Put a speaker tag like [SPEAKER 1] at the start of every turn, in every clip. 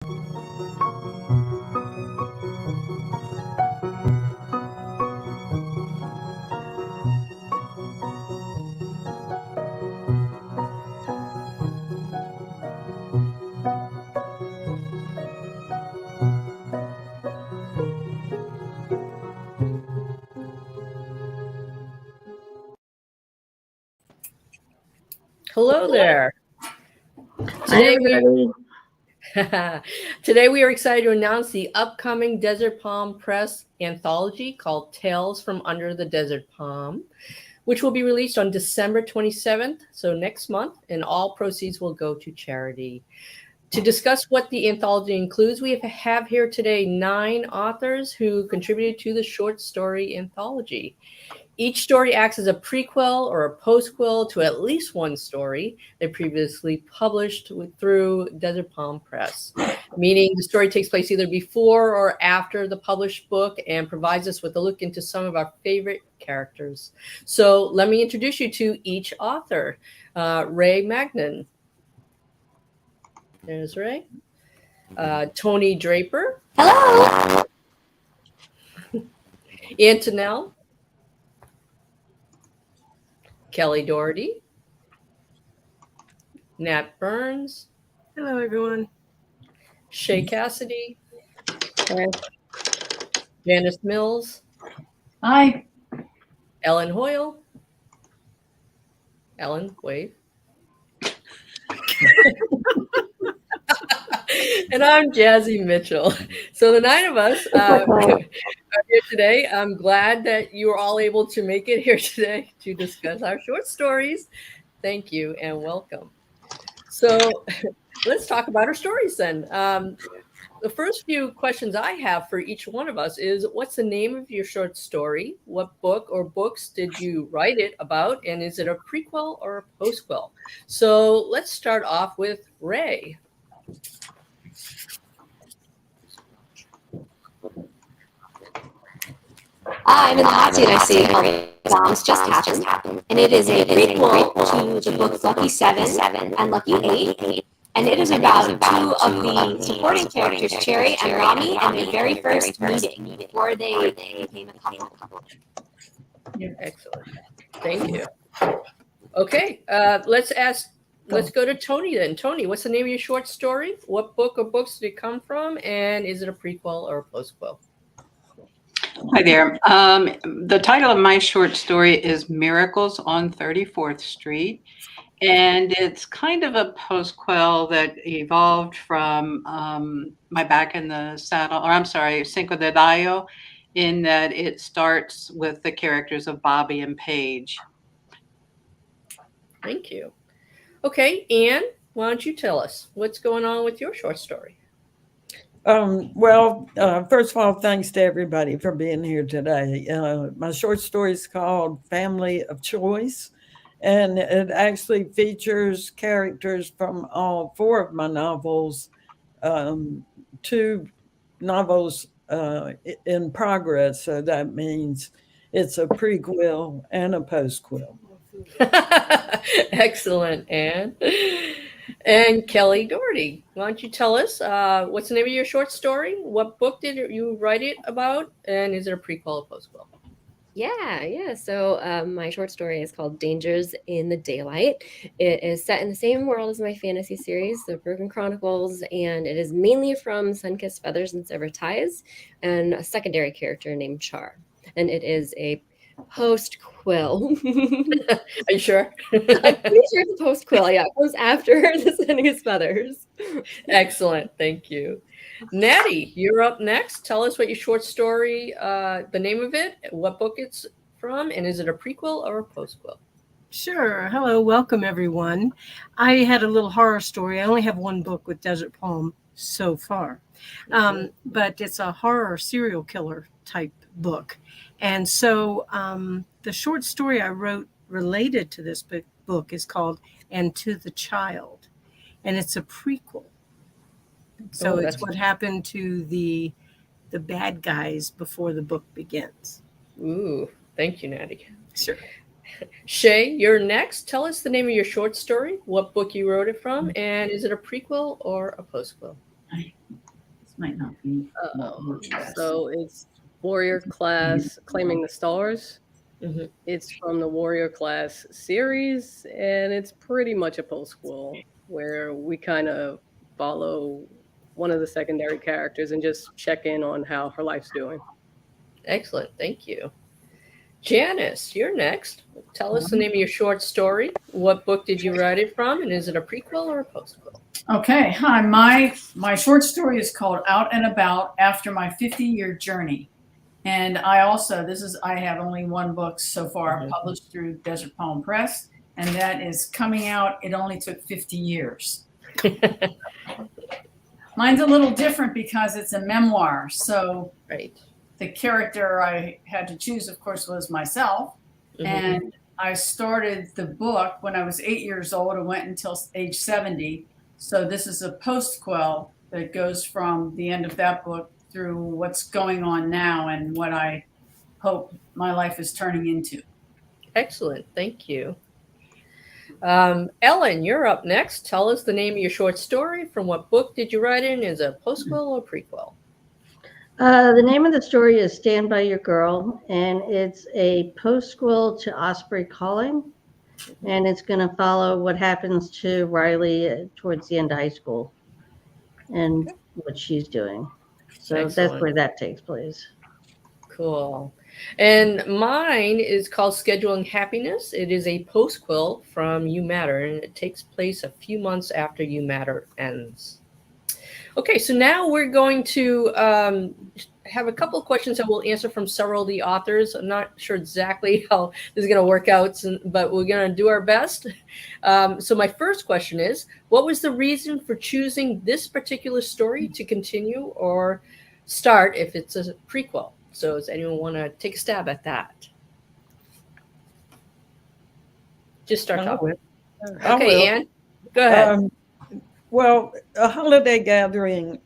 [SPEAKER 1] Hello there.
[SPEAKER 2] Today
[SPEAKER 1] we are excited to announce the upcoming Desert Palm Press anthology called Tales from Under the Desert Palm, which will be released on December 27th, so next month, and all proceeds will go to charity. To discuss what the anthology includes, we have here today 9 authors who contributed to the short story anthology. Each story acts as a prequel or a post-quel to at least one story they previously published through Desert Palm Press, meaning the story takes place either before or after the published book and provides us with a look into some of our favorite characters. So let me introduce you to each author. Ray Magnan. There's Ray. Tony Draper.
[SPEAKER 2] Hello.
[SPEAKER 1] Antonelle. Kelly Doherty. Nat Burns.
[SPEAKER 3] Hello, everyone.
[SPEAKER 1] Shay Cassidy. Janice Mills.
[SPEAKER 2] Hi.
[SPEAKER 1] Ellen Hoyle. Ellen, wave. And I'm Jazzy Mitchell. So the 9 of us are here today. I'm glad that you were all able to make it here today to discuss our short stories. Thank you and welcome. So let's talk about our stories then. The first few questions I have for each one of us is, what's the name of your short story? What book or books did you write it about? And is it a prequel or a postquel? So let's start off with Ray.
[SPEAKER 2] I'm in the hot seat, I see. Exams just happened. And it is a prequel to the book Lucky 7 and Lucky 8. And it is about 2 of the supporting characters, Cherry and Rami, and their very first meeting before they became a couple.
[SPEAKER 1] Excellent. Thank you. Okay, let's go to Tony then. Tony, what's the name of your short story? What book or books did it come from? And is it a prequel or a postquel?
[SPEAKER 4] Hi there. The title of my short story is Miracles on 34th Street. And it's kind of a post-quel that evolved from my Back in the Saddle, or I'm sorry, Cinco de Mayo, in that it starts with the characters of Bobby and Paige.
[SPEAKER 1] Thank you. Okay, Anne, why don't you tell us what's going on with your short story?
[SPEAKER 5] First of all, thanks to everybody for being here today. My short story is called Family of Choice, and it actually features characters from all 4 of my novels, 2 novels in progress. So that means it's a prequel and a postquel.
[SPEAKER 1] Excellent, Anne. And Kelly Doherty, why don't you tell us what's the name of your short story? What book did you write it about? And is it a prequel or postquel?
[SPEAKER 6] Yeah. So my short story is called Dangers in the Daylight. It is set in the same world as my fantasy series, The Broken Chronicles, and it is mainly from Sunkissed Feathers and Severed Ties, and a secondary character named Char. And it is a post-quel.
[SPEAKER 1] Are you sure?
[SPEAKER 6] I'm pretty sure it's a post-quel. Yeah, it comes after the Sunkissed Feathers.
[SPEAKER 1] Excellent. Thank you. Natty, you're up next. Tell us what your short story, the name of it, what book it's from, and is it a prequel or a postquel?
[SPEAKER 3] Sure. Hello. Welcome, everyone. I had a little horror story. I only have 1 book with Desert Palm so far, but it's a horror serial killer type book. And so the short story I wrote related to this book is called And to the Child, and it's a prequel. So it's what happened to the bad guys before the book begins.
[SPEAKER 1] Ooh, thank you, Natty.
[SPEAKER 3] Sure.
[SPEAKER 1] Shay, you're next. Tell us the name of your short story, what book you wrote it from, and is it a prequel or a postquel?
[SPEAKER 7] might not be what works best.
[SPEAKER 8] So it's Warrior Class Claiming the Stars.
[SPEAKER 1] Mhm.
[SPEAKER 8] It's from the Warrior Class series, and it's pretty much a post-quel where we kind of follow one of the secondary characters and just check in on how her life's doing.
[SPEAKER 1] Excellent. Thank you. Janice, you're next. Tell us the name of your short story. What book did you write it from? And is it a prequel or a postquel?
[SPEAKER 7] Okay, hi. My short story is called Out and About After My 50-Year Journey. And I have only one book so far published through Desert Palm Press, and that is coming out. It only took 50 years. Mine's a little different because it's a memoir. So
[SPEAKER 1] Right.
[SPEAKER 7] the character I had to choose, of course, was myself. And I started the book when I was 8 years old and went until age 70. So this is a post-quel that goes from the end of that book through what's going on now and what I hope my life is turning into.
[SPEAKER 1] Excellent. Thank you. Ellen, you're up next. Tell us the name of your short story. From what book did you write it? Is it a postquel or prequel?
[SPEAKER 9] The name of the story is Stand By Your Girl, and it's a postquel to Osprey Calling, and it's going to follow what happens to Riley towards the end of high school and what she's doing. So
[SPEAKER 1] Excellent.
[SPEAKER 9] that's where that takes place.
[SPEAKER 1] Cool. And mine is called Scheduling Happiness. It is a postquel from You Matter, and it takes place a few months after You Matter ends. Okay, so now we're going to have a couple of questions that we'll answer from several of the authors. I'm not sure exactly how this is going to work out, but we're going to do our best. So my first question is, what was the reason for choosing this particular story to continue or start if it's a prequel? So does anyone want to take a stab at that? Just start talking. Okay, Anne, go ahead.
[SPEAKER 5] Well, a holiday gathering,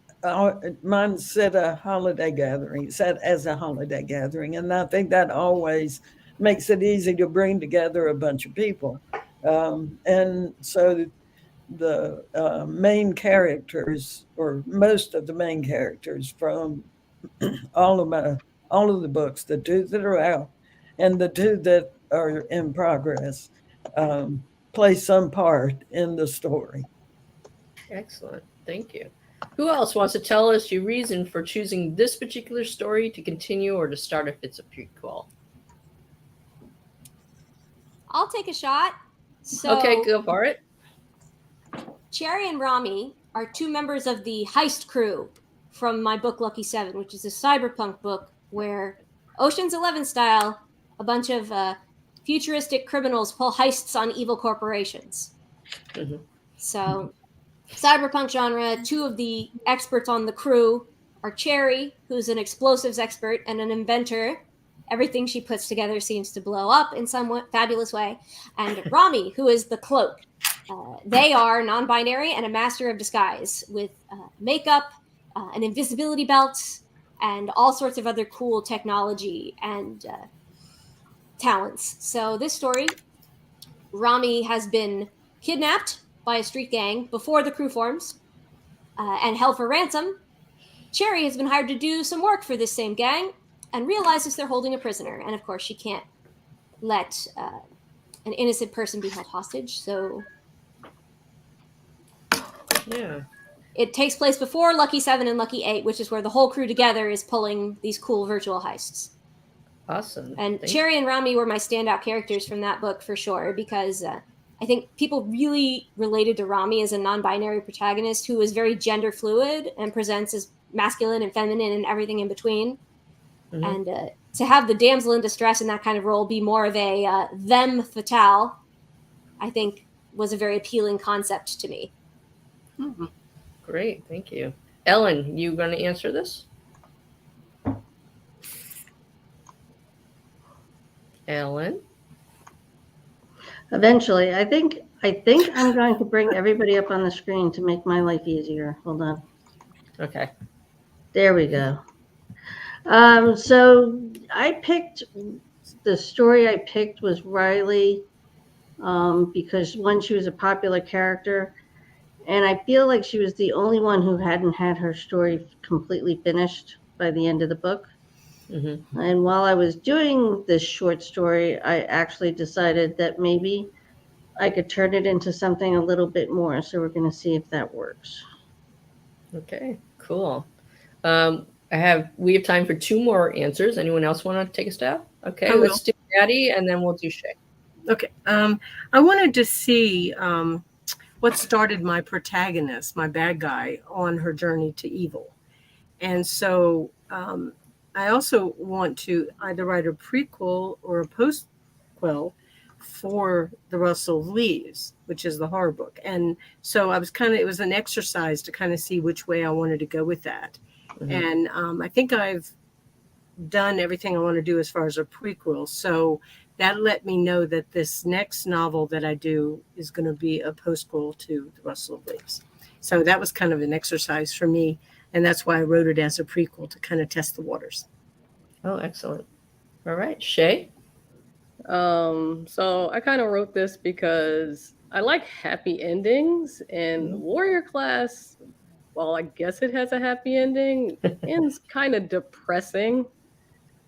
[SPEAKER 5] mine said a holiday gathering, said as a holiday gathering. And I think that always makes it easy to bring together a bunch of people. And so the main characters, or most of the main characters from all of the books, the two that are out and the two that are in progress, play some part in the story.
[SPEAKER 1] Excellent. Thank you. Who else wants to tell us your reason for choosing this particular story to continue or to start if it's a prequel?
[SPEAKER 2] I'll take a shot. So,
[SPEAKER 1] Okay, go for it.
[SPEAKER 2] Cherry and Rami are two members of the heist crew from my book Lucky 7, which is a cyberpunk book where Ocean's 11 style, a bunch of futuristic criminals pull heists on evil corporations. So cyberpunk genre, two of the experts on the crew are Cherry, who's an explosives expert and an inventor. Everything she puts together seems to blow up in some fabulous way. And Rami, who is the cloak. They are non-binary and a master of disguise with makeup, an invisibility belt, and all sorts of other cool technology and talents. So this story, Rami has been kidnapped by a street gang before the crew forms and held for ransom. Cherry has been hired to do some work for this same gang and realizes they're holding a prisoner. And of course, she can't let an innocent person be held hostage. So
[SPEAKER 1] yeah,
[SPEAKER 2] it takes place before Lucky 7 and Lucky 8, which is where the whole crew together is pulling these cool virtual heists.
[SPEAKER 1] Awesome.
[SPEAKER 2] And Cherry and Rami were my standout characters from that book for sure, because I think people really related to Rami as a non-binary protagonist who is very gender fluid and presents as masculine and feminine and everything in between. And to have the damsel in distress in that kind of role be more of a them fatale, I think was a very appealing concept to me.
[SPEAKER 1] Great, thank you. Ellen, you going to answer this? Ellen?
[SPEAKER 9] Eventually, I think I'm going to bring everybody up on the screen to make my life easier. Hold on.
[SPEAKER 1] Okay.
[SPEAKER 9] There we go. So the story I picked was Riley, because one, she was a popular character, And I feel like she was the only one who hadn't had her story completely finished by the end of the book.
[SPEAKER 1] Mm-hmm.
[SPEAKER 9] And while I was doing this short story, I actually decided that maybe I could turn it into something a little bit more. So we're going to see if that works.
[SPEAKER 1] Okay, cool. We have time for 2 more answers. Anyone else want to take a stab? Okay,
[SPEAKER 3] I will.
[SPEAKER 1] let's do Maddie and then we'll do Shay.
[SPEAKER 3] Okay. I wanted to see what started my protagonist, my bad guy, on her journey to evil. And so I also want to either write a prequel or a post-quel for The Rustle of Leaves, which is the horror book. And so it was an exercise to kind of see which way I wanted to go with that.
[SPEAKER 1] Mm-hmm.
[SPEAKER 3] And I think I've done everything I want to do as far as a prequel. So that let me know that this next novel that I do is going to be a postquel to The Rustle of Leaves. So that was kind of an exercise for me. And that's why I wrote it as a prequel to kind of test the waters.
[SPEAKER 1] Oh, excellent. All right, Shay.
[SPEAKER 8] So I kind of wrote this because I like happy endings, and Warrior Class, well, I guess it has a happy ending, ends kind of depressing.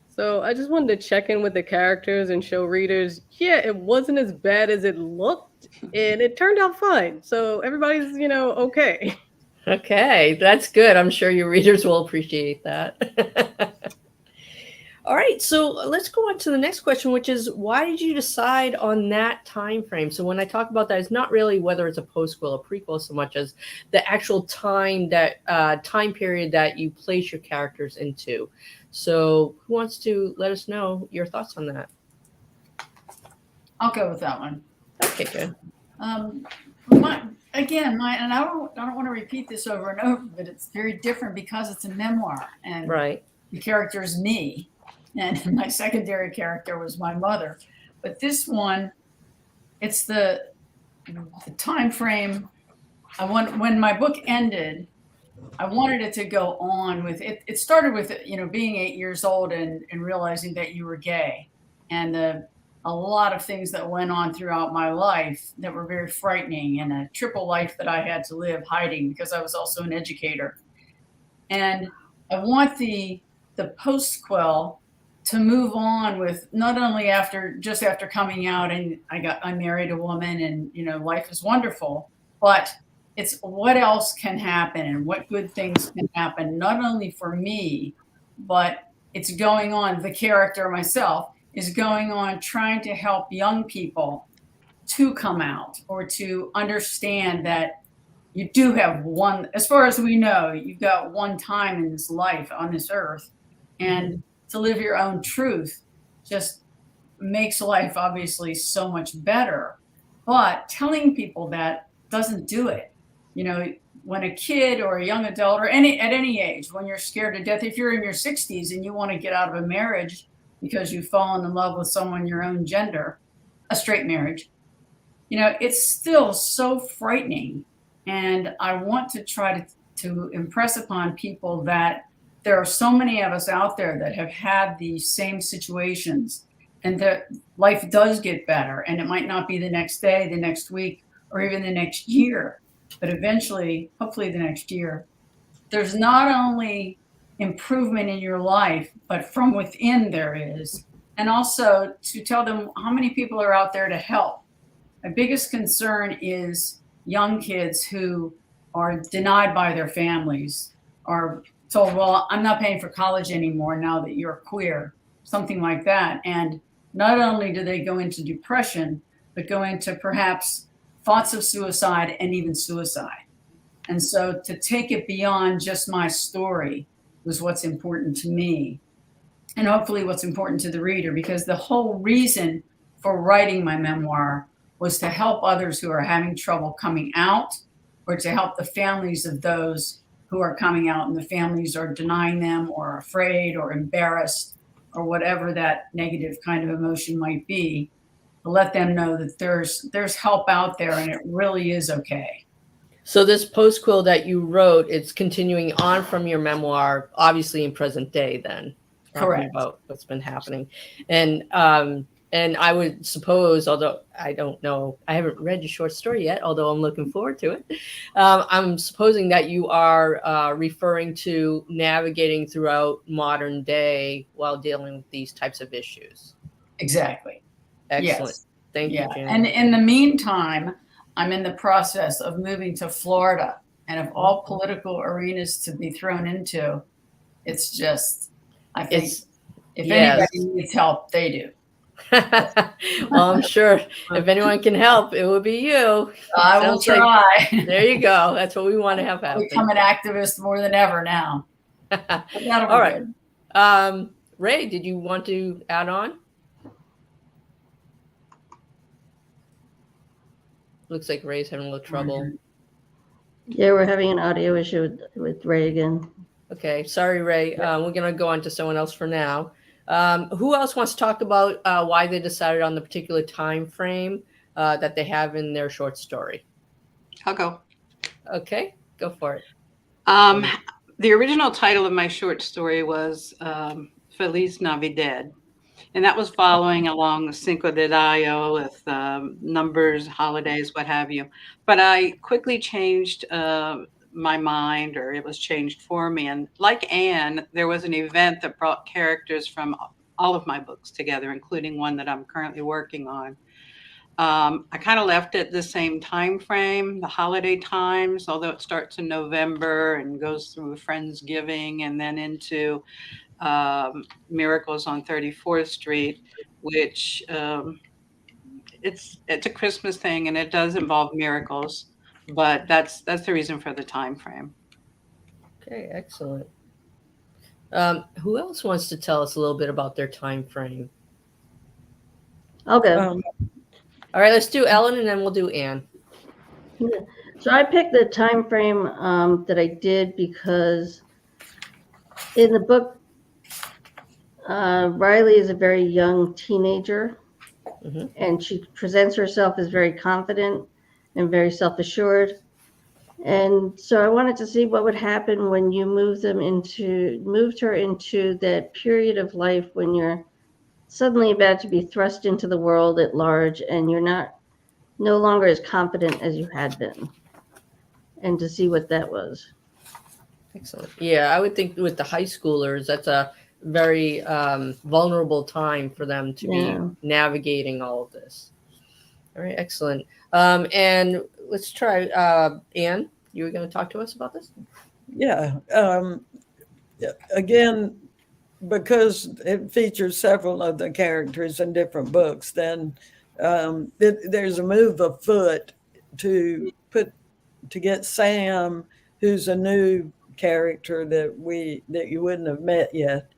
[SPEAKER 8] So I just wanted to check in with the characters and show readers, yeah, it wasn't as bad as it looked, and it turned out fine. So everybody's, okay.
[SPEAKER 1] Okay, that's good. I'm sure your readers will appreciate that. All right, so let's go on to the next question, which is why did you decide on that time frame? So when I talk about that, it's not really whether it's a post-quel or prequel so much as the actual time period that you place your characters into. So who wants to let us know your thoughts on that?
[SPEAKER 7] I'll go with that one.
[SPEAKER 1] Okay, good.
[SPEAKER 7] And I don't want to repeat this over and over, but it's very different because it's a memoir, and
[SPEAKER 1] right.
[SPEAKER 7] The character is me, and my secondary character was my mother. But this one, it's the time frame. When my book ended, I wanted it to go on with it. It started with being 8 years old and realizing that you were gay, and a lot of things that went on throughout my life that were very frightening, and a triple life that I had to live hiding because I was also an educator. And I want the post-quel to move on with not only after coming out and I married a woman and life is wonderful, but it's what else can happen and what good things can happen, not only for me, but it's going on. The character myself is going on trying to help young people to come out or to understand that you do have one, as far as we know, you've got one time in this life on this earth, and to live your own truth just makes life obviously so much better. But telling people that doesn't do it. When a kid or a young adult or at any age, when you're scared to death, if you're in your 60s and you want to get out of a marriage because you've fallen in love with someone your own gender, a straight marriage, it's still so frightening. And I want to try to impress upon people that there are so many of us out there that have had these same situations, and that life does get better. And it might not be the next day, the next week, or even the next year, but eventually, hopefully the next year, there's not only improvement in your life, but from within there is. And also to tell them how many people are out there to help. My biggest concern is young kids who are denied by their families, are told, well, I'm not paying for college anymore now that you're queer, something like that. And not only do they go into depression, but go into perhaps thoughts of suicide and even suicide. And so to take it beyond just my story was what's important to me, and hopefully what's important to the reader, because the whole reason for writing my memoir was to help others who are having trouble coming out, or to help the families of those who are coming out and the families are denying them or afraid or embarrassed or whatever that negative kind of emotion might be, to let them know that there's help out there and it really is okay.
[SPEAKER 1] So this post-quel that you wrote, it's continuing on from your memoir, obviously in present day then.
[SPEAKER 7] Correct.
[SPEAKER 1] About what's been happening. And And I would suppose, although I don't know, I haven't read your short story yet, although I'm looking forward to it. I'm supposing that you are referring to navigating throughout modern day while dealing with these types of issues.
[SPEAKER 7] Exactly.
[SPEAKER 1] Excellent.
[SPEAKER 7] Yes.
[SPEAKER 1] Thank you, Jan.
[SPEAKER 7] And in the meantime, I'm in the process of moving to Florida. And of all political arenas to be thrown into, it's just, I think if anybody needs help, they do.
[SPEAKER 1] Well, I'm sure if anyone can help, it will be you.
[SPEAKER 7] I will try.
[SPEAKER 1] There you go. That's what we want to have happen.
[SPEAKER 7] I'll become an activist more than ever now.
[SPEAKER 1] All right. Ray, did you want to add on? Looks like Ray's having a little trouble.
[SPEAKER 9] Yeah, we're having an audio issue with Ray again.
[SPEAKER 1] Okay, sorry, Ray. We're going to go on to someone else for now. Who else wants to talk about why they decided on the particular time frame that they have in their short story?
[SPEAKER 4] I'll go.
[SPEAKER 1] Okay, go for it.
[SPEAKER 4] The original title of my short story was Feliz Navidad. And that was following along Cinco de Mayo with numbers, holidays, what have you. But I quickly changed my mind, or it was changed for me. And like Anne, there was an event that brought characters from all of my books together, including one that I'm currently working on. I kind of left it the same time frame, the holiday times, although it starts in November and goes through Friendsgiving and then into Miracles on 34th Street, which it's a Christmas thing and it does involve miracles, but that's the reason for the time frame.
[SPEAKER 1] Okay, excellent. Who else wants to tell us a little bit about their time frame?
[SPEAKER 9] I'll go.
[SPEAKER 1] All right, let's do Ellen and then we'll do Anne.
[SPEAKER 9] So I picked the time frame that I did because in the book, Riley is a very young teenager, and she presents herself as very confident and very self-assured. And so I wanted to see what would happen when you moved her into that period of life when you're suddenly about to be thrust into the world at large and you're no longer as confident as you had been, and to see what that was.
[SPEAKER 1] Excellent. Yeah, I would think with the high schoolers, that's a very vulnerable time for them to be navigating all of this. All right, excellent. And let's try Anne. You were going to talk to us about this?
[SPEAKER 5] Yeah. Again, because it features several of the characters in different books, then there's a move afoot to get Sam, who's a new character that you wouldn't have met yet,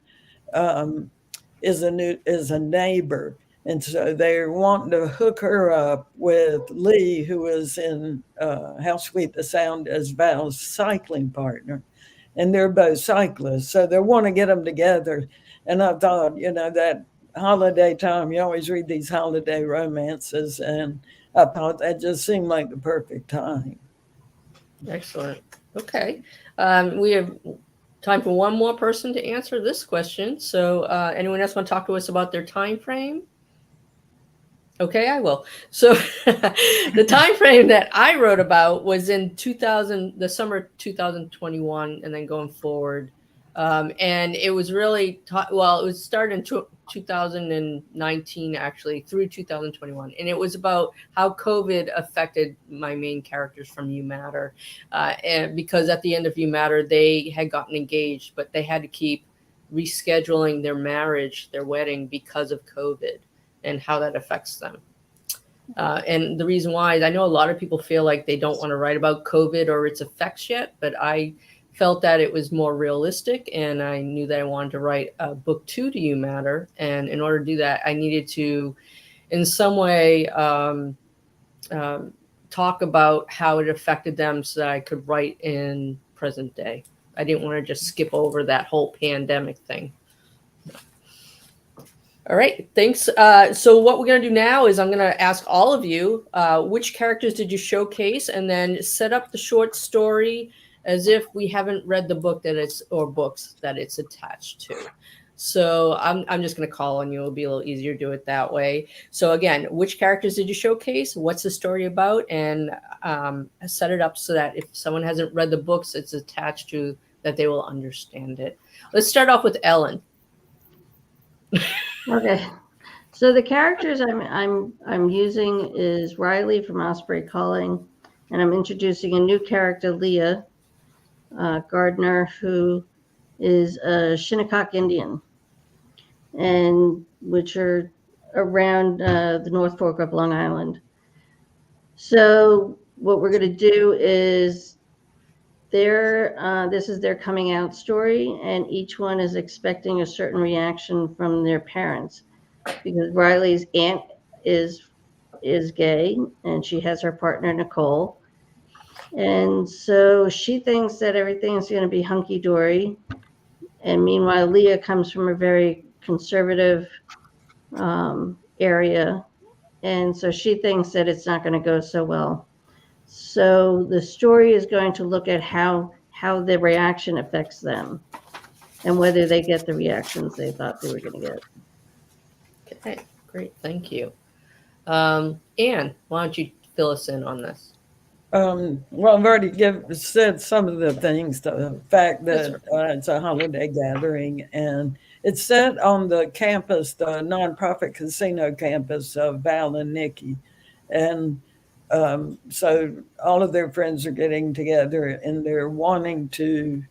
[SPEAKER 5] is a neighbor. And so they're wanting to hook her up with Lee, who is in How Sweet the Sound as Val's cycling partner. And they're both cyclists. So they want to get them together. And I thought, that holiday time, you always read these holiday romances. And I thought that just seemed like the perfect time.
[SPEAKER 1] Excellent. Okay. We have time for one more person to answer this question. So anyone else want to talk to us about their time frame? Okay, I will. So the time frame that I wrote about was in the summer 2021, and then going forward. And it was really, it was started in 2019, actually, through 2021. And it was about how COVID affected my main characters from You Matter. And because at the end of You Matter, they had gotten engaged, but they had to keep rescheduling their marriage, their wedding, because of COVID and how that affects them. And the reason why is I know a lot of people feel like they don't want to write about COVID or its effects yet, but I felt that it was more realistic, and I knew that I wanted to write a book 2 to You Matter. And in order to do that, I needed to, in some way, talk about how it affected them so that I could write in present day. I didn't want to just skip over that whole pandemic thing. All right, thanks. So what we're going to do now is I'm going to ask all of you, which characters did you showcase, and then set up the short story as if we haven't read the book or books that it's attached to. So I'm just going to call on you. It'll be a little easier to do it that way. So again, which characters did you showcase? What's the story about? And set it up so that if someone hasn't read the books, it's attached to that they will understand it. Let's start off with Ellen.
[SPEAKER 9] Okay. So the characters I'm using is Riley from Osprey Calling, and I'm introducing a new character, Leah Gardner, who is a Shinnecock Indian, and which are around the North Fork of Long Island. So what we're going to do is this is their coming out story, and each one is expecting a certain reaction from their parents, because Riley's aunt is gay, and she has her partner Nicole, and so she thinks that everything's going to be hunky dory. And meanwhile, Leah comes from a very conservative area, and so she thinks that it's not going to go so well. So the story is going to look at how the reaction affects them, and whether they get the reactions they thought they were going to get.
[SPEAKER 1] Okay, great, thank you. Anne, why don't you fill us in on this?
[SPEAKER 5] Well, I've already said some of the things. The fact that it's a holiday gathering, and it's set on the campus, the nonprofit casino campus of Val and Nikki. And so all of their friends are getting together, and they're wanting to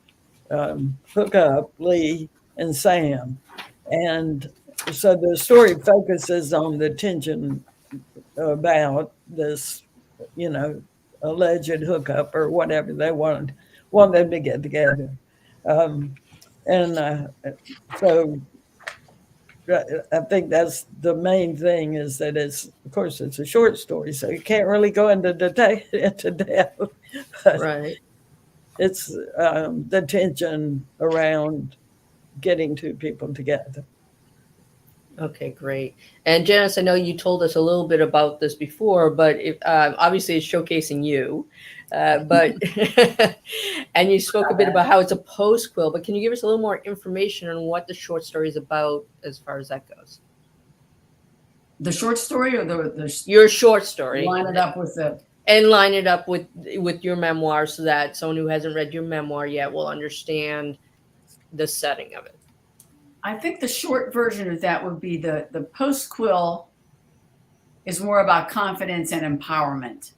[SPEAKER 5] hook up, Lee and Sam. And so the story focuses on the tension about this, alleged hookup or whatever they want them to get together. So I think that's the main thing, is that of course it's a short story, so you can't really go into depth.
[SPEAKER 1] Right.
[SPEAKER 5] It's the tension around getting two people together.
[SPEAKER 1] Okay, great. And Janice, I know you told us a little bit about this before, but obviously it's showcasing you. But and you spoke a bit about how it's a post-quel, but can you give us a little more information on what the short story is about as far as that goes?
[SPEAKER 7] The short story, or
[SPEAKER 1] your short story?
[SPEAKER 7] Line it up with the
[SPEAKER 1] and line it up with your memoir, so that someone who hasn't read your memoir yet will understand the setting of it.
[SPEAKER 7] I think the short version of that would be the post-quel is more about confidence and empowerment,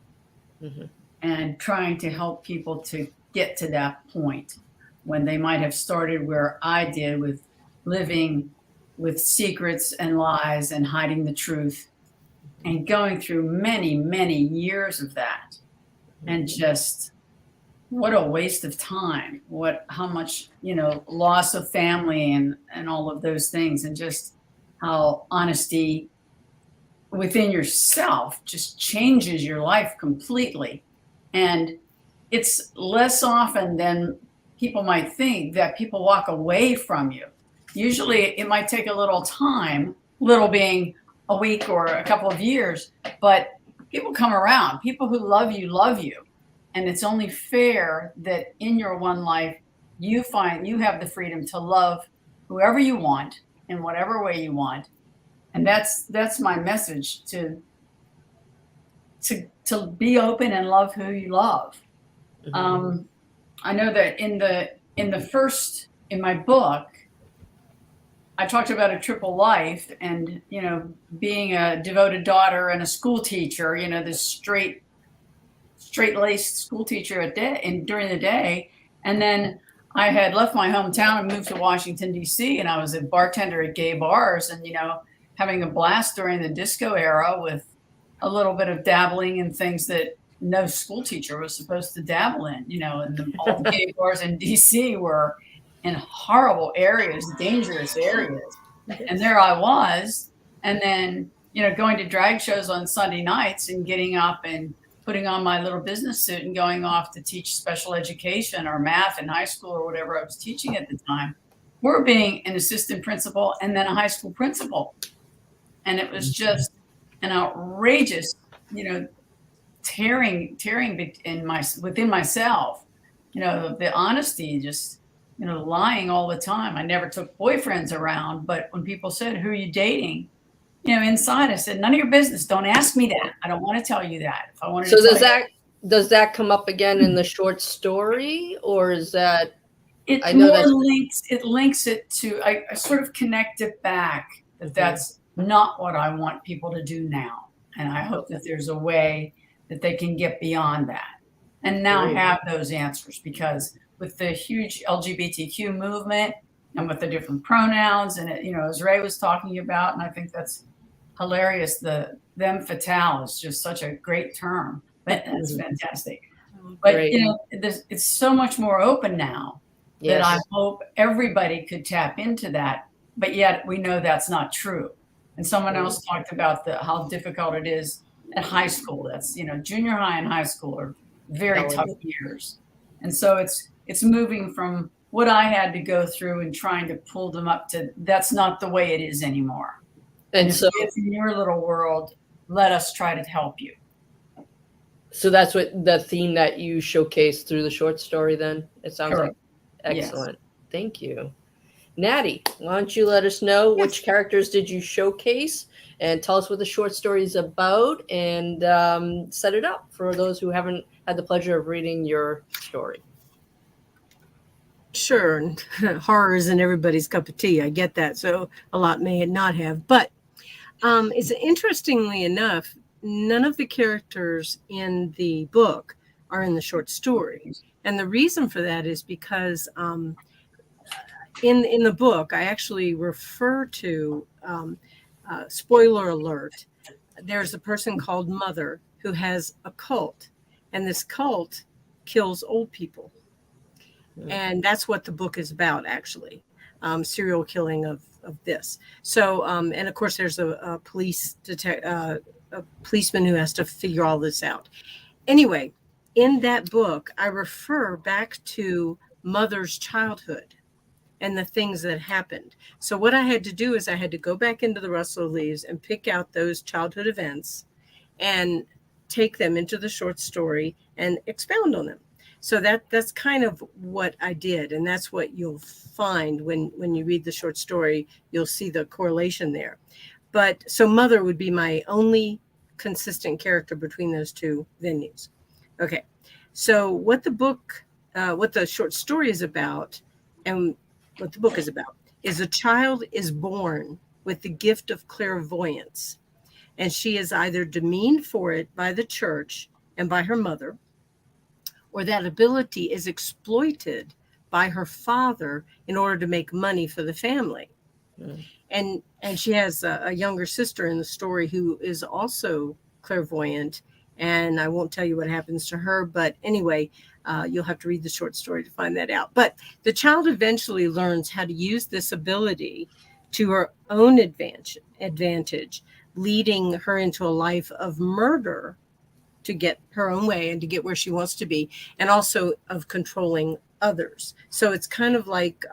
[SPEAKER 7] and trying to help people to get to that point when they might have started where I did, with living with secrets and lies and hiding the truth, and going through many, many years of that, and just what a waste of time, how much, loss of family and all of those things, and just how honesty within yourself just changes your life completely. And it's less often than people might think that people walk away from you. Usually it might take a little time, little being a week or a couple of years, but people come around. People who love you. And it's only fair that in your one life, you find you have the freedom to love whoever you want in whatever way you want. And that's my message, to be open and love who you love. I know that in my book, I talked about a triple life, and being a devoted daughter and a school teacher, this straight-laced school teacher during the day. And then I had left my hometown and moved to Washington, D.C., and I was a bartender at gay bars, and, having a blast during the disco era, with a little bit of dabbling in things that no school teacher was supposed to dabble in, and all the gay bars in D.C. were in horrible areas, dangerous areas. And there I was. And then, going to drag shows on Sunday nights and getting up and putting on my little business suit and going off to teach special education or math in high school or whatever I was teaching at the time, or being an assistant principal and then a high school principal. And it was just an outrageous, tearing within myself, the honesty just lying all the time. I never took boyfriends around, but when people said, "Who are you dating?" inside I said, "None of your business. Don't ask me that. I don't want to tell you that. If I wanted
[SPEAKER 1] So
[SPEAKER 7] to tell
[SPEAKER 1] does that come up again in the short story, or is that?
[SPEAKER 7] It
[SPEAKER 1] I know that's
[SPEAKER 7] links it to, I sort of connect it back that that's not what I want people to do now. And I hope that there's a way that they can get beyond that. And now I have those answers, because with the huge LGBTQ movement and with the different pronouns and as Ray was talking about, and I think that's hilarious, the them fatale is just such a great term. But that's fantastic. But it's so much more open now that I hope everybody could tap into that. But yet we know that's not true. And someone else talked about how difficult it is at high school. That's junior high and high school are very tough years. And so it's moving from what I had to go through and trying to pull them up to that's not the way it is anymore. And so if in your little world, let us try to help you.
[SPEAKER 1] So that's what the theme that you showcase through the short story then? It sounds like excellent. Yes. Thank you. Natty, why don't you let us know which characters did you showcase, and tell us what the short story is about, and set it up for those who haven't had the pleasure of reading your story.
[SPEAKER 3] Sure. Horror isn't everybody's cup of tea. I get that. So a lot may not have. But it's interestingly enough, none of the characters in the book are in the short story. And the reason for that is because in the book, I actually refer to, spoiler alert, there's a person called Mother who has a cult. And this cult kills old people. And that's what the book is about, actually. Serial killing of this. So, and of course, there's a policeman who has to figure all this out. Anyway, in that book, I refer back to Mother's childhood and the things that happened. So what I had to do is I had to go back into the Russell Leaves and pick out those childhood events and take them into the short story and expound on them. So that's kind of what I did. And that's what you'll find when you read the short story. You'll see the correlation there. But so Mother would be my only consistent character between those two venues. Okay. So what the short story is about, and what the book is about, is a child is born with the gift of clairvoyance. And she is either demeaned for it by the church and by her mother, or that ability is exploited by her father in order to make money for the family. And she has a younger sister in the story who is also clairvoyant. And I won't tell you what happens to her. But anyway, you'll have to read the short story to find that out. But the child eventually learns how to use this ability to her own advantage, leading her into a life of murder to get her own way and to get where she wants to be, and also of controlling others. So it's kind of like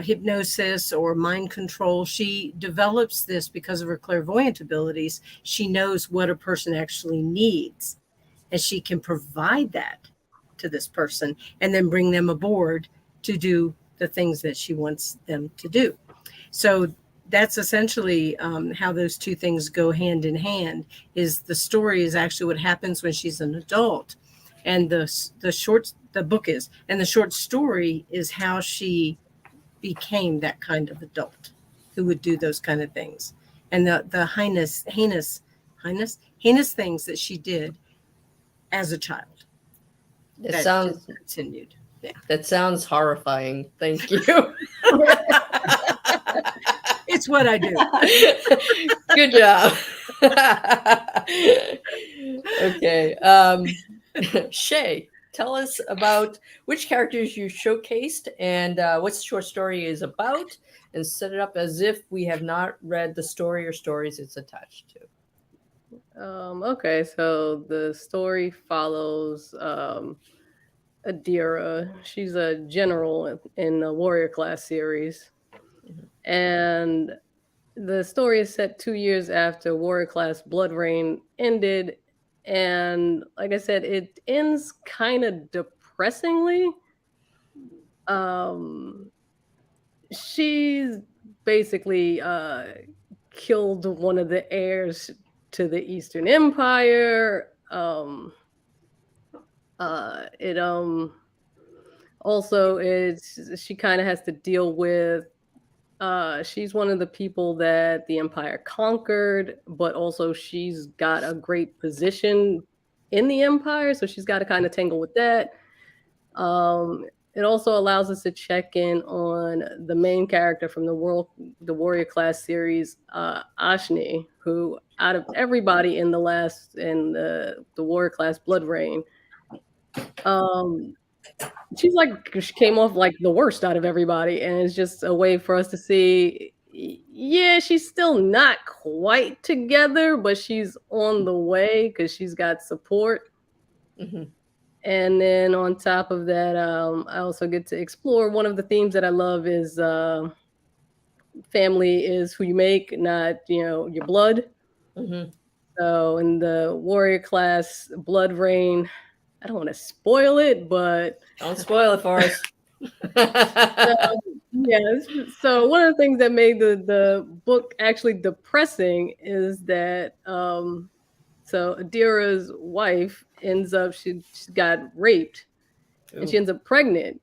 [SPEAKER 3] hypnosis or mind control. She develops this because of her clairvoyant abilities. She knows what a person actually needs, and she can provide that to this person and then bring them aboard to do the things that she wants them to do. So that's essentially how those two things go hand in hand. Is the story is actually what happens when she's an adult, and the book is, and the short story is how she became that kind of adult who would do those kind of things, and the heinous things that she did as a child.
[SPEAKER 1] That sounds
[SPEAKER 3] continued. Yeah,
[SPEAKER 1] that sounds horrifying. Thank you.
[SPEAKER 3] It's what I do.
[SPEAKER 1] Good job. Okay. Shay, tell us about which characters you showcased and what the short story is about, and set it up as if we have not read the story or stories it's attached to.
[SPEAKER 8] Okay, so the story follows Adira. She's a general in the Warrior Class series. And the story is set 2 years after Warrior Class Blood Rain ended. And like I said, it ends kind of depressingly. She's basically killed one of the heirs to the Eastern Empire. It also she kind of has to deal with she's one of the people that the empire conquered, but also she's got a great position in the empire, so she's got to kind of tangle with that. It also allows us to check in on the main character from the warrior class series, Ashni, who out of everybody in the warrior class Blood Rain, she's like, she came off like the worst out of everybody, and it's just a way for us to see, yeah, she's still not quite together, but she's on the way because she's got support.
[SPEAKER 1] Mm-hmm.
[SPEAKER 8] And then on top of that, I also get to explore one of the themes that I love is family is who you make, not your blood.
[SPEAKER 1] Mm-hmm.
[SPEAKER 8] So in the warrior class Blood Rain, I don't want to spoil it, but
[SPEAKER 1] don't spoil it for us.
[SPEAKER 8] Yes. So one of the things that made the book actually depressing is that so Adira's wife ends up she got raped. Ooh. And she ends up pregnant.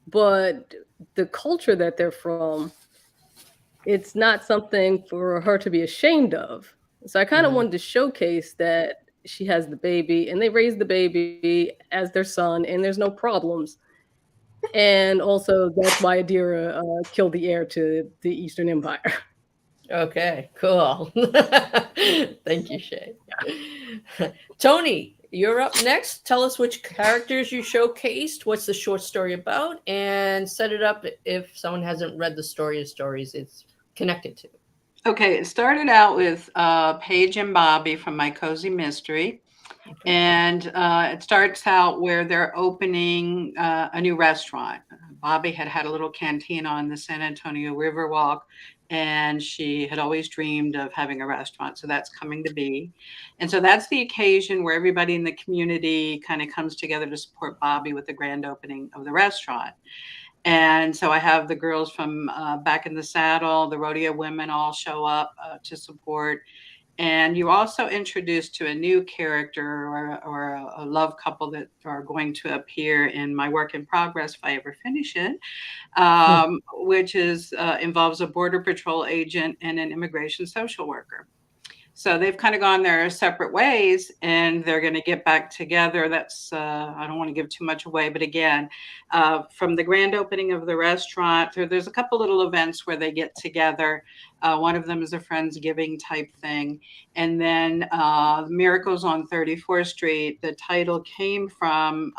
[SPEAKER 8] But the culture that they're from, it's not something for her to be ashamed of. So I kind of wanted to showcase that she has the baby and they raise the baby as their son and there's no problems. And also that's why Adira killed the heir to the Eastern Empire.
[SPEAKER 1] Okay, cool. Thank you, Shay. Tony, you're up next. Tell us which characters you showcased, what's the short story about, and set it up if someone hasn't read the story of stories it's connected to.
[SPEAKER 4] Okay, it started out with Paige and Bobby from My Cozy Mystery. Okay. And it starts out where they're opening a new restaurant. Bobby had a little cantina on the San Antonio Riverwalk, and she had always dreamed of having a restaurant. So that's coming to be. And so that's the occasion where everybody in the community kind of comes together to support Bobby with the grand opening of the restaurant. And so I have the girls from Back in the Saddle, the rodeo women all show up to support. And you're also introduced to a new character or a love couple that are going to appear in my work in progress if I ever finish it, which involves a Border Patrol agent and an immigration social worker. So they've kind of gone their separate ways and they're going to get back together. That's, I don't want to give too much away, but again, from the grand opening of the restaurant, there's a couple little events where they get together. One of them is a Friendsgiving type thing. And then Miracles on 34th Street, the title came from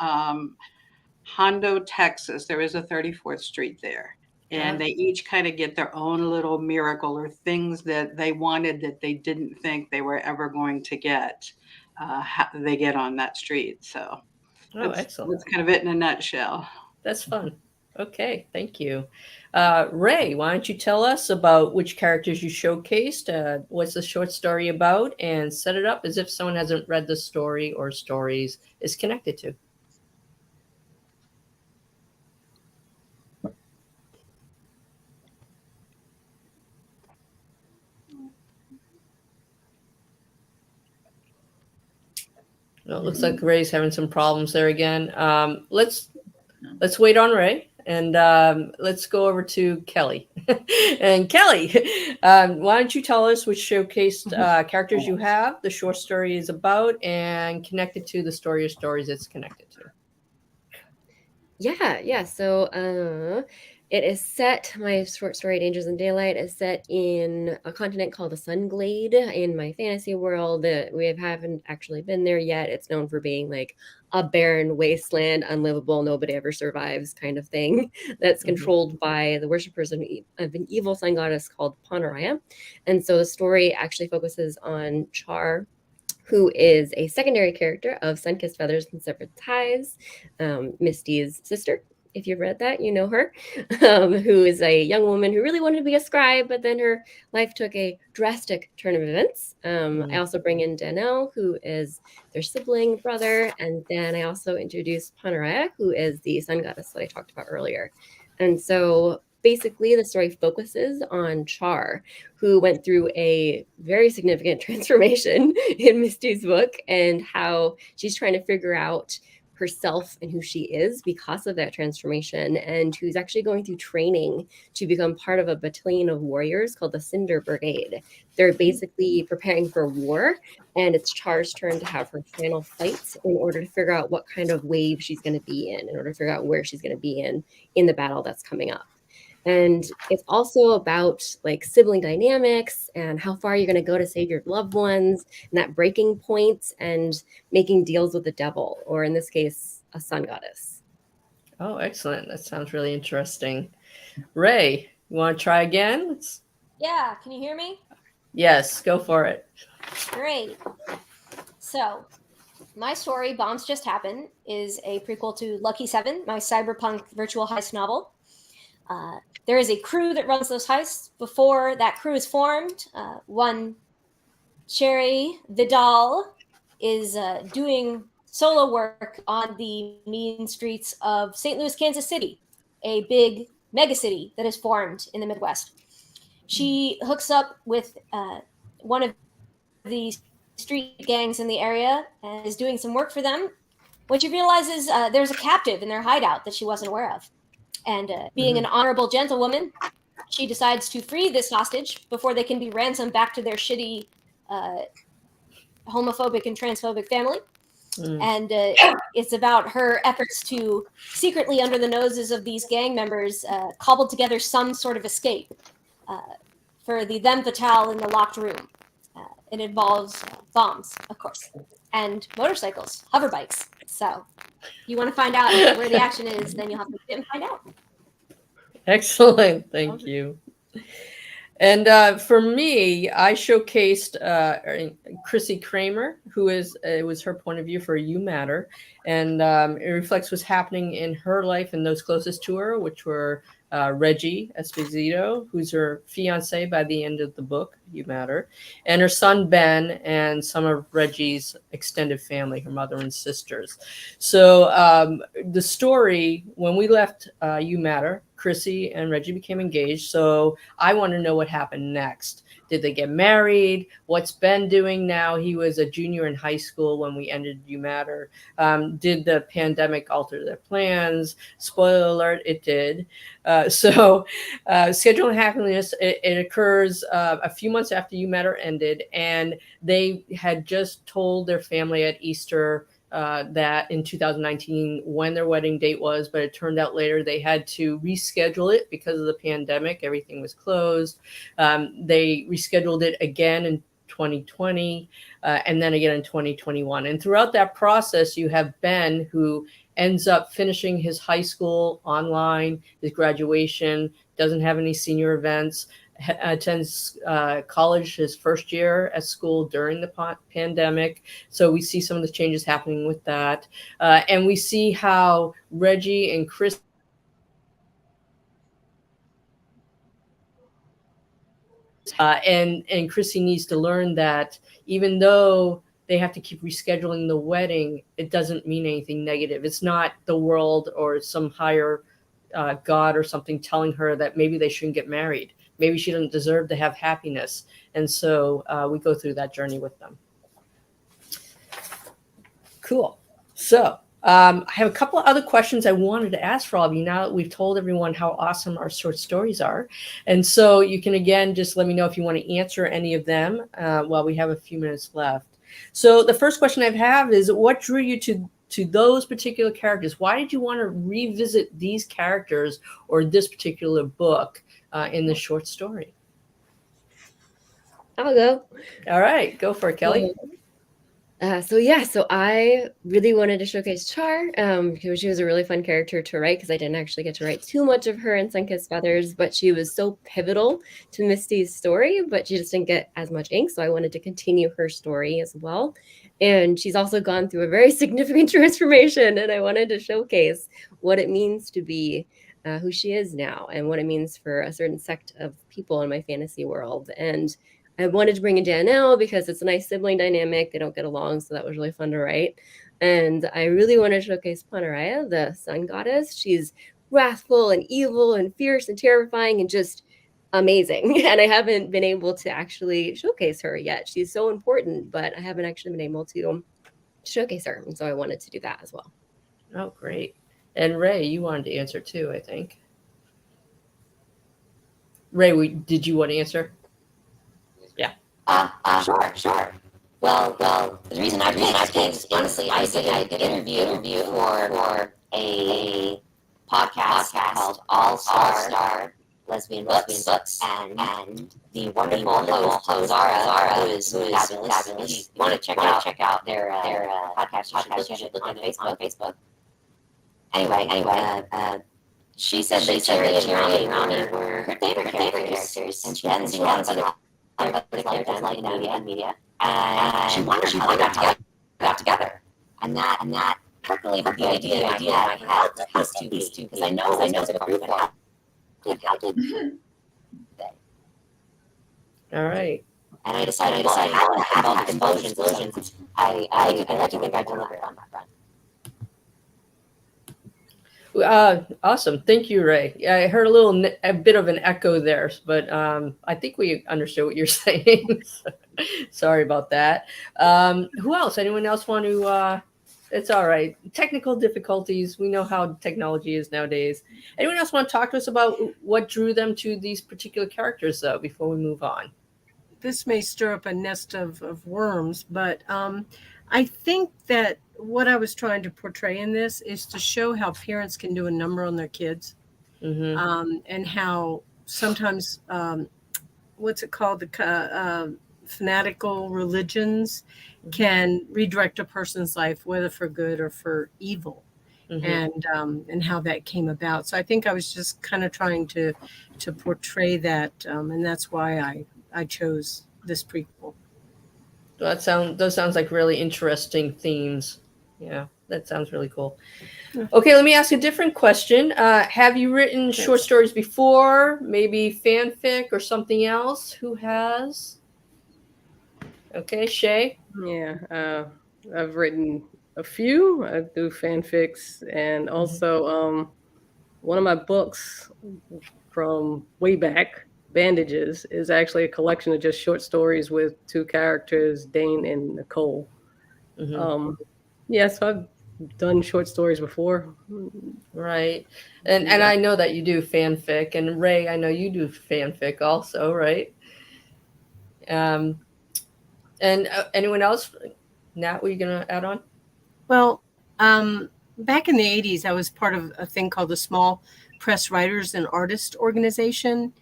[SPEAKER 4] Hondo, Texas. There is a 34th Street there. And they each kind of get their own little miracle or things that they wanted that they didn't think they were ever going to get. They get on that street. So
[SPEAKER 1] excellent.
[SPEAKER 4] That's kind of it in a nutshell.
[SPEAKER 1] That's fun. Okay, thank you. Ray, why don't you tell us about which characters you showcased, what's the short story about, and set it up as if someone hasn't read the story or stories is connected to. Well, it looks like Ray's having some problems there again. Let's wait on Ray and let's go over to Kelly. And Kelly, why don't you tell us which showcased characters you have, the short story is about, and connected to the story or stories it's connected to.
[SPEAKER 6] Yeah. So it is set, my short story, Dangers in Daylight, is set in a continent called the Sunglade in my fantasy world. We haven't actually been there yet. It's known for being like a barren wasteland, unlivable, nobody ever survives kind of thing that's controlled by the worshippers of an evil sun goddess called Panaraya. And so the story actually focuses on Char, who is a secondary character of Sun-Kissed Feathers and Severed Ties, Misty's sister. if you've read that, you know her, who is a young woman who really wanted to be a scribe, but then her life took a drastic turn of events. I also bring in Danelle, who is their sibling brother, and then I also introduce Panaraya, who is the sun goddess that I talked about earlier. And so basically the story focuses on Char, who went through a very significant transformation in Misty's book, and how she's trying to figure out herself and who she is because of that transformation, and who's actually going through training to become part of a battalion of warriors called the Cinder Brigade. They're basically preparing for war, and it's Char's turn to have her final fight in order to figure out what kind of wave she's going to be in order to figure out where she's going to be in the battle that's coming up. And it's also about like sibling dynamics and how far you're going to go to save your loved ones, and that breaking point and making deals with the devil, or in this case, a sun goddess.
[SPEAKER 1] Oh, excellent. That sounds really interesting. Ray, you want to try again?
[SPEAKER 2] Yeah, can you hear me?
[SPEAKER 1] Yes, go for it.
[SPEAKER 2] Great. So, my story, Bombs Just Happen, is a prequel to Lucky 7, my cyberpunk virtual heist novel. There is a crew that runs those heists. Before that crew is formed, one Sherry Vidal is doing solo work on the mean streets of St. Louis, Kansas City, a big megacity that is formed in the Midwest. She hooks up with one of the street gangs in the area and is doing some work for them when she realizes there's a captive in their hideout that she wasn't aware of. And being an honorable gentlewoman, she decides to free this hostage before they can be ransomed back to their shitty homophobic and transphobic family. And it's about her efforts to secretly, under the noses of these gang members, cobble together some sort of escape for the them fatale in the locked room. It involves bombs, of course, and motorcycles, hover bikes. So you want to find out where the action is, then you'll have to get and find out.
[SPEAKER 1] Excellent. Thank you. And for me, I showcased Chrissy Kramer, who is, it was her point of view for You Matter. And it reflects what's happening in her life and those closest to her, which were Reggie Esposito, who's her fiance by the end of the book, You Matter, and her son Ben, and some of Reggie's extended family, her mother and sisters. So the story, when we left You Matter, Chrissy and Reggie became engaged. So I want to know what happened next. Did they get married? What's Ben doing now? He was a junior in high school when we ended You Matter. Did the pandemic alter their plans? Spoiler alert, it did. So Schedule and Happiness, it occurs a few months after You Matter ended, and they had just told their family at Easter that in 2019 when their wedding date was, but it turned out later they had to reschedule it because of the pandemic. Everything was closed. They rescheduled it again in 2020 and then again in 2021. And throughout that process, you have Ben, who ends up finishing his high school online, his graduation, doesn't have any senior events, attends college his first year at school during the pandemic. So we see some of the changes happening with that. And we see how Reggie and Chris and Chrissy needs to learn that even though they have to keep rescheduling the wedding, it doesn't mean anything negative. It's not the world or some higher God or something telling her that maybe they shouldn't get married. Maybe she doesn't deserve to have happiness. And so we go through that journey with them. Cool. So I have a couple of other questions I wanted to ask for all of you now that we've told everyone how awesome our short stories are. And so you can, again, just let me know if you want to answer any of them while we have a few minutes left. So the first question I have is, what drew you to those particular characters? Why did you want to revisit these characters or this particular book in the short story?
[SPEAKER 6] I'll go.
[SPEAKER 1] All right, go for it, Kelly.
[SPEAKER 6] So I really wanted to showcase Char because she was a really fun character to write because I didn't actually get to write too much of her in Sunkissed Feathers, but she was so pivotal to Misty's story, but she just didn't get as much ink, so I wanted to continue her story as well. And she's also gone through a very significant transformation, and I wanted to showcase what it means to be who she is now and what it means for a certain sect of people in my fantasy world. And I wanted to bring in Janelle because it's a nice sibling dynamic. They don't get along, so that was really fun to write. And I really wanted to showcase Panaraya, the sun goddess. She's wrathful and evil and fierce and terrifying and just amazing. And I haven't been able to actually showcase her yet. She's so important, but I haven't actually been able to showcase her. And so I wanted to do that as well.
[SPEAKER 1] Oh, great. And Ray, you wanted to answer too, I think. Ray, did you want to answer? Yeah.
[SPEAKER 2] Sure. Well, the reason I picked is honestly, I did an interview for a podcast called All Star Lesbian Books, and the wonderful host Zara, who is fabulous. If you want to check out their podcast, you should look on Facebook. Anyway, she said that Cherry and Ronnie were her favorite characters, and she hadn't seen other characters like in media, and she wondered how they got together, and that percolated the idea in my head that these two, because I know it's a group of how did they?
[SPEAKER 1] All right.
[SPEAKER 2] And I decided how to have explosions. I like to think I delivered on that front.
[SPEAKER 1] Awesome. Thank you, Ray. Yeah, I heard a bit of an echo there, but I think we understood what you're saying. Sorry about that. Who else? Anyone else want to? It's all right. Technical difficulties. We know how technology is nowadays. Anyone else want to talk to us about what drew them to these particular characters, though, before we move on?
[SPEAKER 3] This may stir up a nest of worms, but I think that what I was trying to portray in this is to show how parents can do a number on their kids, and how sometimes what's it called, the fanatical religions can redirect a person's life, whether for good or for evil, and how that came about. So I think I was just kind of trying to portray that, and that's why I chose this prequel.
[SPEAKER 1] Those sounds like really interesting themes. Yeah, that sounds really cool. Okay, let me ask a different question. Have you written short stories before? Maybe fanfic or something else? Who has? Okay, Shay?
[SPEAKER 8] Yeah, I've written a few. I do fanfics, and also one of my books from way back, Bandages, is actually a collection of just short stories with two characters, Dane and Nicole. So I've done short stories before.
[SPEAKER 1] Right. And I know that you do fanfic, and Ray, I know you do fanfic also, right? And anyone else? Nat, were you going to add on?
[SPEAKER 3] Well, back in the 80s, I was part of a thing called the Small Press Writers and Artists Organization.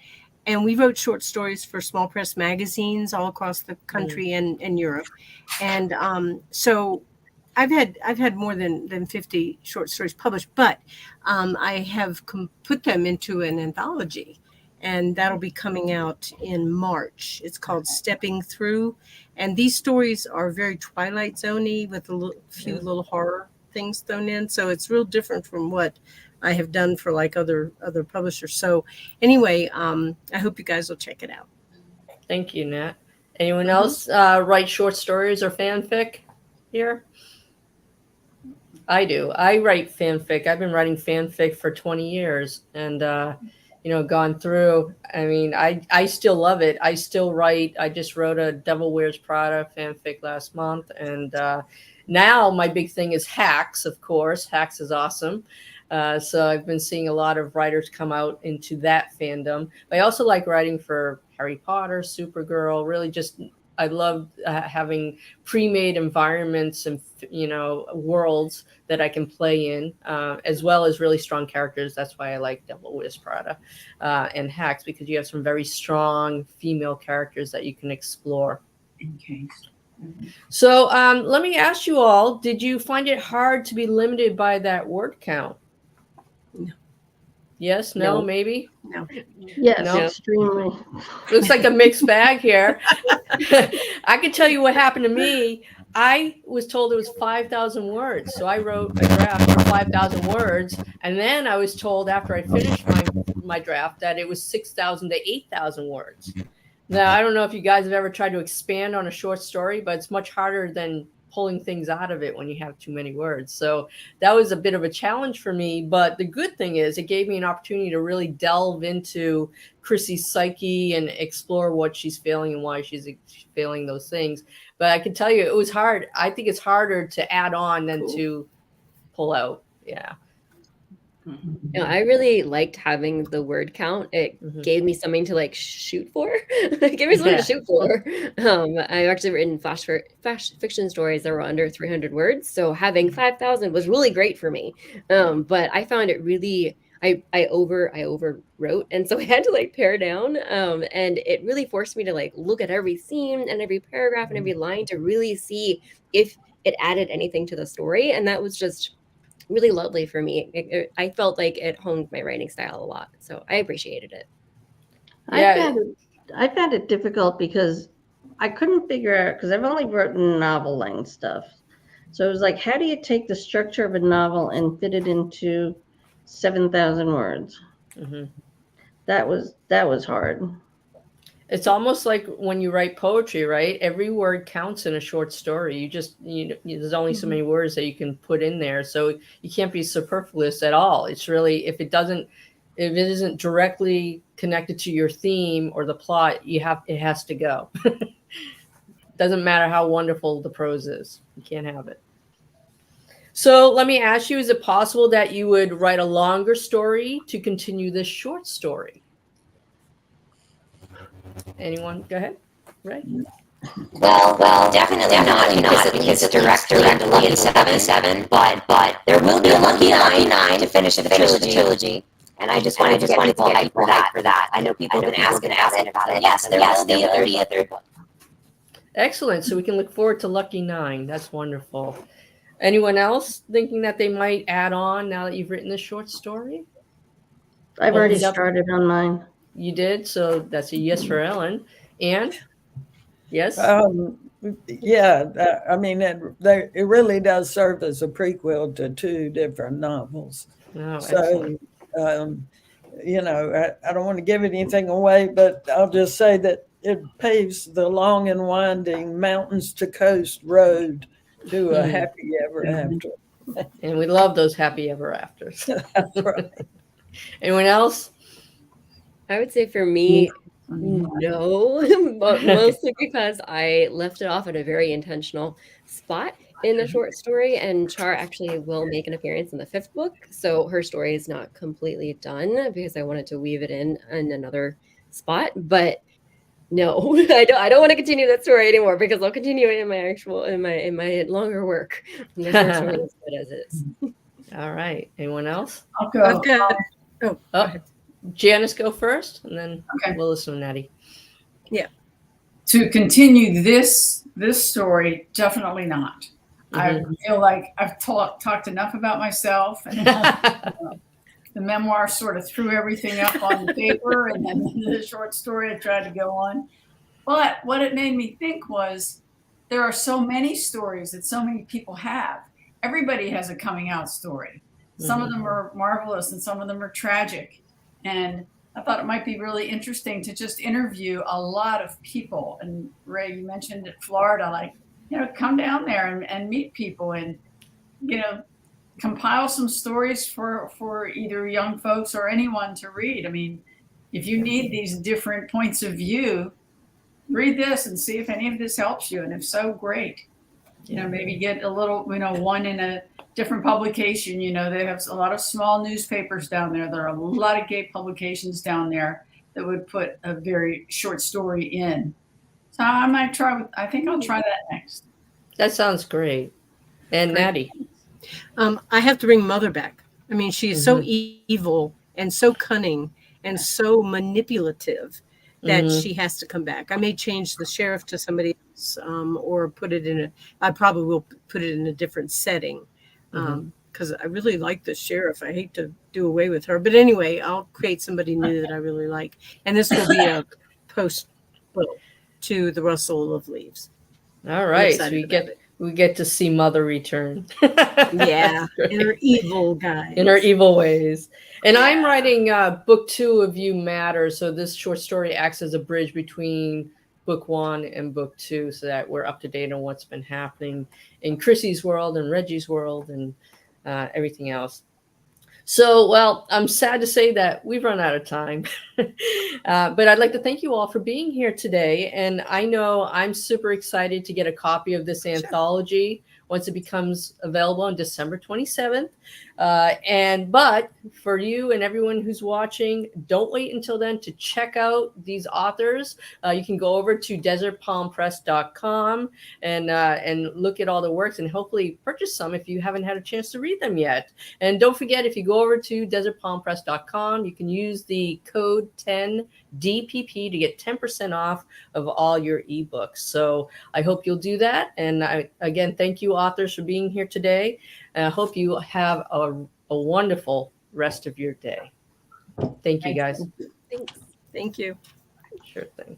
[SPEAKER 3] And we wrote short stories for small press magazines all across the country and Europe. And so I've had more than 50 short stories published, but I have put them into an anthology, and that'll be coming out in March. It's called Stepping Through, and these stories are very Twilight Zone-y with a few little horror things thrown in. So it's real different from what I have done for like other publishers. So anyway, I hope you guys will check it out.
[SPEAKER 1] Thank you, Nat. Anyone else write short stories or fanfic here? I do. I write fanfic. I've been writing fanfic for 20 years and, gone through. I mean, I still love it. I still write. I just wrote a Devil Wears Prada fanfic last month. And now my big thing is Hacks, of course. Hacks is awesome. So I've been seeing a lot of writers come out into that fandom. But I also like writing for Harry Potter, Supergirl, really just I love having pre-made environments and, worlds that I can play in, as well as really strong characters. That's why I like Devil Wears Prada and Hacks, because you have some very strong female characters that you can explore.
[SPEAKER 7] Okay.
[SPEAKER 1] So let me ask you all, did you find it hard to be limited by that word count?
[SPEAKER 3] No.
[SPEAKER 1] Yes, no,
[SPEAKER 6] No.
[SPEAKER 1] maybe?
[SPEAKER 3] No.
[SPEAKER 9] Yes,
[SPEAKER 1] No.
[SPEAKER 9] extremely.
[SPEAKER 1] Looks like a mixed bag here. I can tell you what happened to me. I was told it was 5,000 words. So I wrote a draft for 5,000 words. And then I was told after I finished my draft that it was 6,000 to 8,000 words. Now, I don't know if you guys have ever tried to expand on a short story, but it's much harder than pulling things out of it when you have too many words. So that was a bit of a challenge for me. But the good thing is it gave me an opportunity to really delve into Chrissy's psyche and explore what she's feeling and why she's feeling those things. But I can tell you it was hard. I think it's harder to add on than to pull out. Yeah.
[SPEAKER 6] You know, I really liked having the word count. It gave me something to like shoot for. It gave me something to shoot for. I've actually written flash fiction stories that were under 300 words. So having 5,000 was really great for me. But I found it really, I overwrote. And so I had to like pare down. And it really forced me to like look at every scene and every paragraph and every line to really see if it added anything to the story. And that was just really lovely for me. I felt like it honed my writing style a lot, so I appreciated it.
[SPEAKER 1] Yeah.
[SPEAKER 9] I found it difficult because I couldn't figure out, because I've only written novel length stuff. So it was like, how do you take the structure of a novel and fit it into 7,000 words? That was hard.
[SPEAKER 1] It's almost like when you write poetry, right? Every word counts in a short story. There's only so many words that you can put in there. So you can't be superfluous at all. It's really, if it isn't directly connected to your theme or the plot, it has to go. Doesn't matter how wonderful the prose is. You can't have it. So let me ask you, is it possible that you would write a longer story to continue this short story? Anyone? Go ahead. Right.
[SPEAKER 2] Well, definitely not, because the director and Lucky 7, but there will be a Lucky 9 to finish the trilogy. And I just wanted to get people hyped for that. I know people have been asking about it. Yes, there will be a third book.
[SPEAKER 1] Excellent. So we can look forward to Lucky 9. That's wonderful. Anyone else thinking that they might add on now that you've written this short story?
[SPEAKER 9] I've already started on mine.
[SPEAKER 1] You did? So that's a yes for Ellen. And yes?
[SPEAKER 5] Yeah, I mean, it really does serve as a prequel to 2 different novels.
[SPEAKER 1] Oh,
[SPEAKER 5] so, you know, I don't want to give anything away, but I'll just say that it paves the long and winding mountains to coast road to a happy ever after.
[SPEAKER 1] And we love those happy ever afters.
[SPEAKER 5] That's right.
[SPEAKER 1] Anyone else?
[SPEAKER 6] I would say for me, no, but mostly because I left it off at a very intentional spot in the short story, and Char actually will make an appearance in the 5th book, so her story is not completely done because I wanted to weave it in another spot. But no, I don't want to continue that story anymore because I'll continue it in my longer work. And the short story is good as is.
[SPEAKER 1] All right. Anyone else?
[SPEAKER 7] I'll go.
[SPEAKER 3] Okay.
[SPEAKER 1] Janice, go first, and then we'll listen to Natty.
[SPEAKER 3] Yeah.
[SPEAKER 7] To continue this story, definitely not. I feel like I've talked enough about myself, and the memoir sort of threw everything up on the paper, and then the short story I tried to go on. But what it made me think was there are so many stories that so many people have. Everybody has a coming out story. Some of them are marvelous and some of them are tragic. And I thought it might be really interesting to just interview a lot of people. And Ray, you mentioned Florida, like, come down there and meet people and, compile some stories for either young folks or anyone to read. I mean, if you need these different points of view, read this and see if any of this helps you. And if so, great. Maybe get a little, one in a different publication. They have a lot of small newspapers down there. There are a lot of gay publications down there that would put a very short story in. So I think I'll try that next.
[SPEAKER 1] That sounds great. And Natty?
[SPEAKER 3] I have to bring Mother back. I mean, she's so evil and so cunning and so manipulative that
[SPEAKER 1] Mhm.
[SPEAKER 3] she has to come back. I may change the sheriff to somebody else, or put it in I probably will put it in a different setting. Because I really like the sheriff. I hate to do away with her. But anyway, I'll create somebody new that I really like. And this will be a post-quel to the Rustle of Leaves.
[SPEAKER 1] All
[SPEAKER 3] I'm
[SPEAKER 1] right, so
[SPEAKER 3] excited about it.
[SPEAKER 1] we get to see Mother return.
[SPEAKER 3] Yeah,
[SPEAKER 1] That's
[SPEAKER 3] in her
[SPEAKER 1] great.
[SPEAKER 3] evil guys.
[SPEAKER 1] In her evil ways. And I'm
[SPEAKER 3] Yeah.
[SPEAKER 1] writing book 2 of You Matter. So this short story acts as a bridge between book 1 and book 2 so that we're up to date on what's been happening in Chrissy's world and Reggie's world and everything else. So, well, I'm sad to say that we've run out of time, but I'd like to thank you all for being here today. And I know I'm super excited to get a copy of this anthology once it becomes available on December 27th. But for you and everyone who's watching, don't wait until then to check out these authors. You can go over to desertpalmpress.com and look at all the works and hopefully purchase some if you haven't had a chance to read them yet. And don't forget, if you go over to desertpalmpress.com, you can use the code 10DPP to get 10% off of all your ebooks. So I hope you'll do that. And again, thank you, authors, for being here today. And I hope you have a wonderful rest of your day. Thank you, guys.
[SPEAKER 6] Thanks.
[SPEAKER 3] Thank you.
[SPEAKER 1] Sure thing.